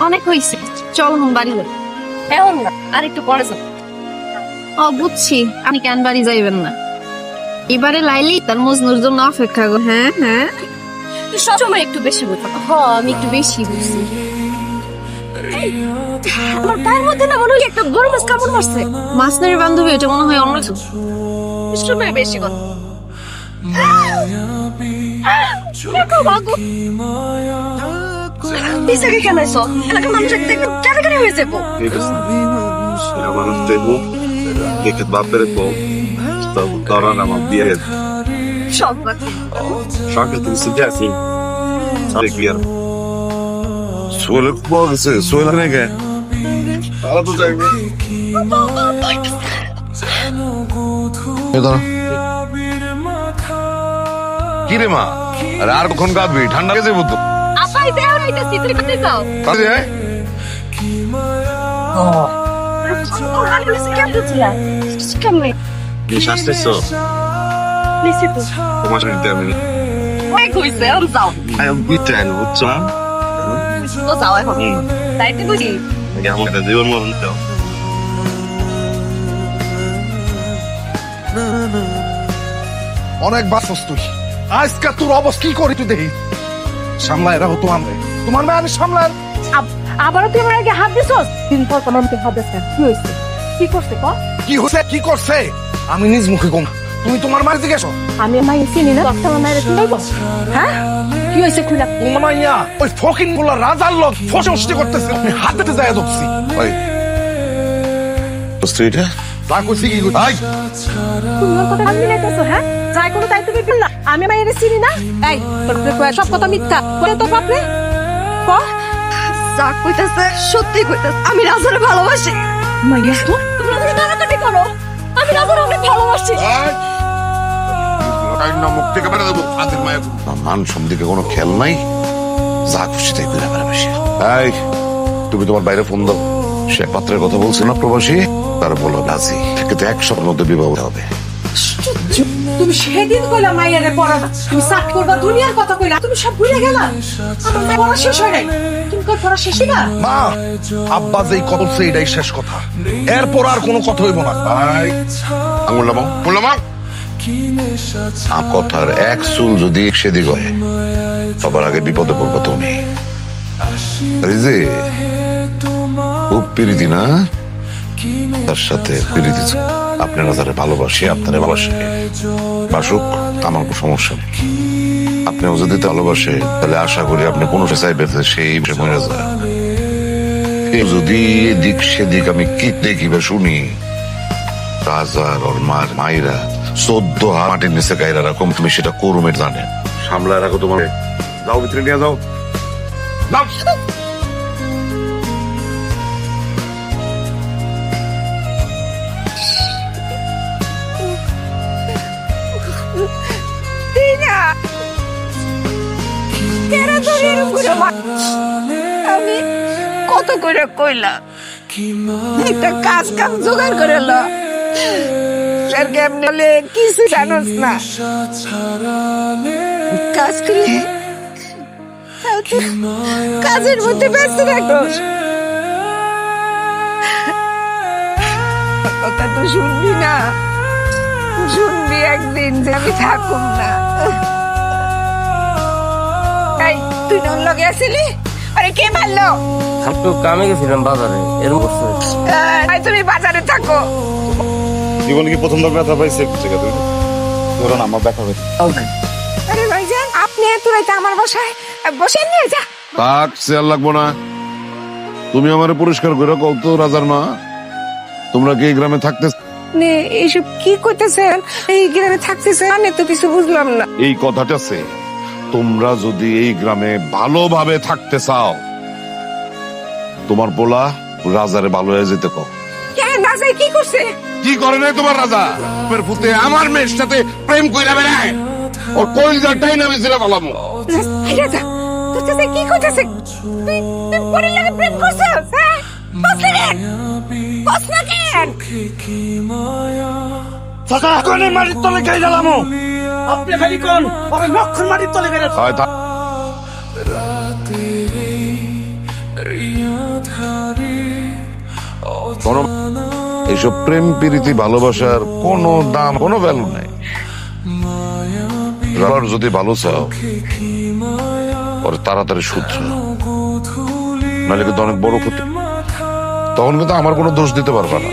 অনেক হয়েছে, চল বাড়ি যাই। এখন না, আর একটু পরে যাবো। ও বুঝছি, আপনি কেন বাড়ি যাইবেন না। এবারে লাইলি তার মজনুর জন্য অপেক্ষা গো। হ্যাঁ হ্যাঁ, তুই সবসময় একটু বেশি বুঝো। আমি একটু বেশি বুঝছি। আমার গায়ের মধ্যে না মনে হয় একটা বড় মাছ কামড় মারছে। মাছনারি বান্ধবী, এটা মনে হয় অন্য কিছু। সবসময় বেশি কথা। দেখো বাবু, পিছাকে কেন আইছো? এলাকার মানুষ দেখতে কেন হয়ে যাবো? মানুষ দেখবো দেখে বাপের বউ দাঁড়ান আমার বিয়ে সব সরকার তুমি শুনতে আসি বিয়ার সোলে বলছে সোলে নাকি তারা তো যাইবে কি রে মা? আরে আর কখন কাঁদবি? ঠান্ডা লেগে যাবো তো। আপাই দেও রাইতে সিটে করতে যাও। তাহলে যাই। আসতেছো তোমার সাথে আমি বিটেন বুঝছো না তো যাও এখন তাইতে বুঝি আমার একটা জীবন মরণ দাও অনেক বাসস তুই আজকে তোর অবস্থা কি করি তুই দেখি সামলায় রাখো তোমার মেয়ে আমি সামলায় আবারও তুই আমার আগে হাত দিছস। দিন পর কোন আমাকে হাত দিস কি হয়েছে? কি করছে ক? কি করছে আমি নিজ মুখে কম তুমি তোমার মায়ের দিকে এসো। আমি মাই চিনি না, দশটা মায়ের চিনাইব। হ্যাঁ কি হয়েছে খুলে? তোমার মাইয়া ওই ফকিং গুলা রাজার লোক ফসে করতেছে আমি হাতে যায় ধরছি। ওই স্ত্রীটা তা কইছি কি ভাই তুমি ওর কথা আমি লাইতেছো? হ্যাঁ যাই কোনো তাই তুমি বললা আমি মায়ের চিনি না। এই তোর সব কথা মিথ্যা বলে তো বাপরে ক যা কইতাছে সত্যি কইতাছে। আমি রাজারে ভালোবাসি। মাইয়া তো তোমরা যদি কাটাকাটি করো, আমি রাজারে অনেক ভালোবাসি। মুখ থেকে বেড়ে দেবো হাতের মায়ের মান সম্দিকে কোনো খেয়াল নাই, যা খুশি তাই করে বেশি। এই তুমি তোমার বাইরে ফোন দাও, সে পাত্রের কথা বলছে না প্রবাসী, তার বলো রাজি, কিন্তু এক সপ্তাহের মধ্যে বিবাহ হবে। তুমি সেদিন কইলা মাইয়ারে পড়া না, তুমি সাত করবা দুনিয়ার কথা কইলা, তুমি সব ভুলে গেলা। আমার মায়ের পড়া শেষ হয় নাই, তুমি কই পড়া শেষ না? মা আব্বা যেই কথা বলছে এটাই শেষ কথা, এরপর আর কোনো কথা হইব না। ভাই আঙুল নামাও, আঙুল নামাও। কথার এক চুল যদি সেদিক হয় সবার আগে বিপদে পড়বো তুমি। খুব প্রীতি না তার সাথে প্রীতি, আপনারা যারা ভালোবাসে আপনারা ভালোবাসে বাসুক, আমার কোনো সমস্যা নেই। আপনিও যদি ভালোবাসে তাহলে আশা করি আপনি কোনো চাইবে সেই মরে যায়। যদি এদিক সেদিক আমি কি দেখি বা শুনি, রাজার ওর মার মাইরা 14 মাটির নিচে গাইরা রাখুন, তুমি সেটা করুমের জানে সামলায় রাখো। তোমার যাও ভিতরে নিয়ে যাও। আমি কত করে কইলাম একটা কাজ কাম জোগাড় করে লো, কেমনে কিছু জানোস না। কাজ করলে কাজের মধ্যে ব্যস্ত থাকোস, কথা তো শুনবি না, শুনবি একদিন যে আমি থাকুম না। এই তুই নন লগে আসিলি, আরে কে মারলো? আমি তো কামে গেছিলাম বাজারে, এরকম করছে। তুমি বাজারে থাকো। জীবনে কি প্রথমবার ব্যথা পাইছে ধরুন আমার ব্যথা হয়েছে। আরে ভাইজান আপনি এত রাইতে আমার বাসায় বসে নিয়ে যা। থাক, চেয়ার লাগবো না। তুমি আমারে পরিষ্কার করে কও তো রাজার মা, তোমরা কি এই গ্রামে থাকতে? এইসব কি করতেছেন? এই গ্রামে থাকতেছেন আমি তো কিছু বুঝলাম না। এই কথাটা আছে, তোমরা যদি এই গ্রামে ভালোভাবে থাকতে চাও তোমার পোলা রাজারে ভালো হয়ে যেতে কও। কেন রাজাই কি করছে? কি করে নাই তোমার রাজা? তোমার পুতে আমার মেয়ের সাথে প্রেম কইরা বেড়ায়, ওর কইলজাটাই নামে ছিল বললাম। রাজা তোর সাথে কি করতেছে? তুই তুই পরে লাগে প্রেম করছিস? হ্যাঁ বসলে কেন? বসনা কেন? চাচা কোনে মাটির তলে গাই দিলাম আপনি খালি কোন ওরে লক্ষণ মাটির তলে গাই হয় থাক। কোনো এইসব প্রেম প্রীতি ভালোবাসার কোনো দাম কোনো ভ্যালু নাই। রাবার যদি ভালো চাও পরে তাড়াতাড়ি সূত্র নাহলে কিন্তু অনেক বড় ক্ষতি। তখন কিন্তু আমার কোনো দোষ দিতে পারবে না।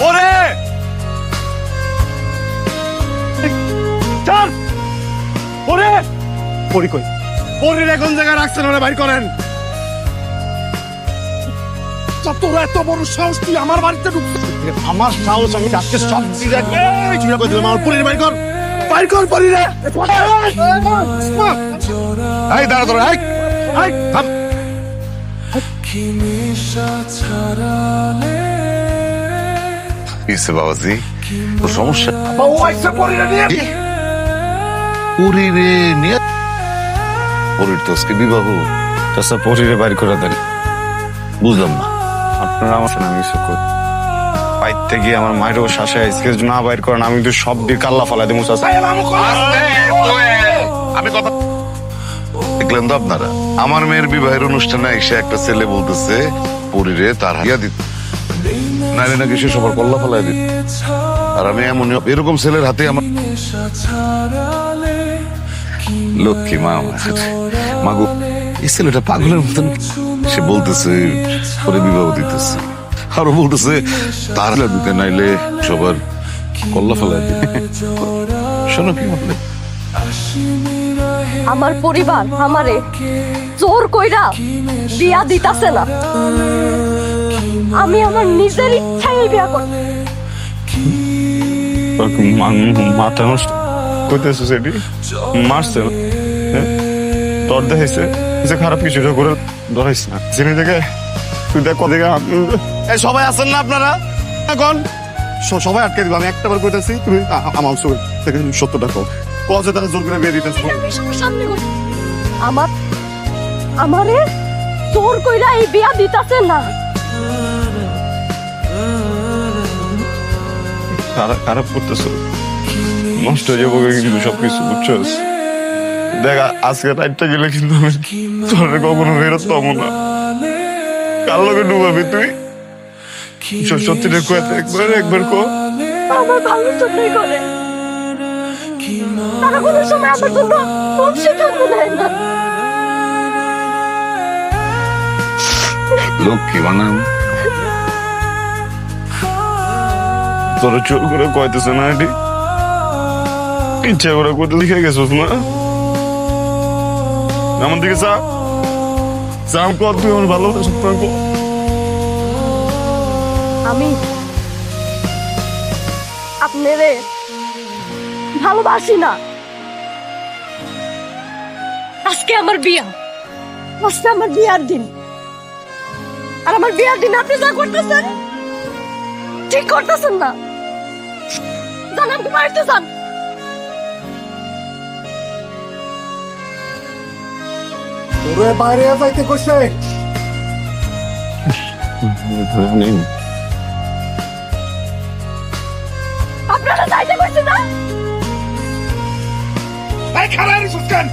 ওরে চাল ওরে পরি কই পরির এখন জায়গা রাখছেন ওরে বাইর করেন। তোর এত বড় সাহস, তুই আমার বাড়িতে ঢুকছিস? আমার সাহস আমি আজকে সব চিন্তা করে দিলাম। আমার পরির বাইর কর, বাইর কর পরি রে। এই দাঁড়া তোরা, এই থাম। কিসে বাবাজি, তোর সমস্যা? ও আইসে পরিরে নিয়ে পরিরে নিয়ে পরির তো আজকে বিবাহ। চাচা পরিরে বাইর করে দেন। বুঝলাম না। আপনারা আমার সাথে আমি কিছু করি বাইরতে গিয়ে আমার মায়েরও শ্বাসে আইসকে না বাইর করেন আমি কিন্তু সব দিয়ে কাল্লা ফালাই দেবো চাচা। আমি কথা দেখলেন তো আপনারা, আমার মেয়ের বিবাহের অনুষ্ঠানে এসে একটা ছেলে বলতেছে পরিরে তার হারিয়া দিত, নাইলে নাকি সে সবার কল্লা ফেলাই দিত। আর আমি এমন এরকম ছেলের হাতে আমার লক্ষ্মী মা আমার মাগো, এই ছেলেটা পাগলের মতন। সে বলতেছে পরে বিবাহ দিতেছে, আরো বলতেছে তার দিতে নাইলে সবার কল্লা ফেলাই দিতে। শোনো কি বললে, আমার পরিবার আমারে জোর কইরা বিয়া দিতাছে না, আমি আমার নিজের ইচ্ছায় বিয়া করব। মাথা নষ্ট করতেছে সেটি মারছে না, হ্যাঁ? তোর দেখেছে যে খারাপ কিছু করে ধরাইস না জেনে দেখে তুই দেখ কদিকে সবাই আছেন না আপনারা এখন সবাই আটকে দিবে। আমি একটা বার কইতেছি তুমি আমার থেকে সত্যটা কও কজে তারা জোর করে বিয়ে দিতেছে। আমারে জোর কইরা এই বিয়া দিতাছে না। খারাপ করতেছ, নষ্ট হয়ে যাবো কিন্তু সবকিছু বুঝছস। দেখ আজকে রাইটটা গেলে কিন্তু আমি তোর কখনো ফেরত পাবো না। কার লগে ডুবাবি তুই? সত্যি রে কয়ে একবার কো। আমার ভালোর জন্যই করে, তারা কোনো সময় আমার জন্য খুব সিদ্ধান্ত নেয় না। লক্ষ্মী বানাম তোর চোর করে কইতেছে না এটি, ইচ্ছা করে কইতে লিখে গেছিস না। আমার দিকে চা কর, তুই আমার ভালো আমি আপনারে ভালোবাসি না। আজকে আমার বিয়া, আজকে আমার বিয়ার দিন, আর আমার বিয়ার দিন আপনি যা করতেছেন ঠিক করতেছেন না। জানান কি মারতে চান? তোরে বাইরে যাইতে কইছে। আপনারা যাইতে কইছে না? এই খারাপ সুস্কান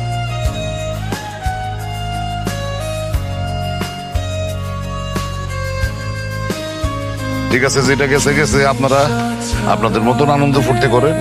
ঠিক আছে, যেটা গেছে গেছে। আপনারা আপনাদের মতন আনন্দ ফুর্তি করেন।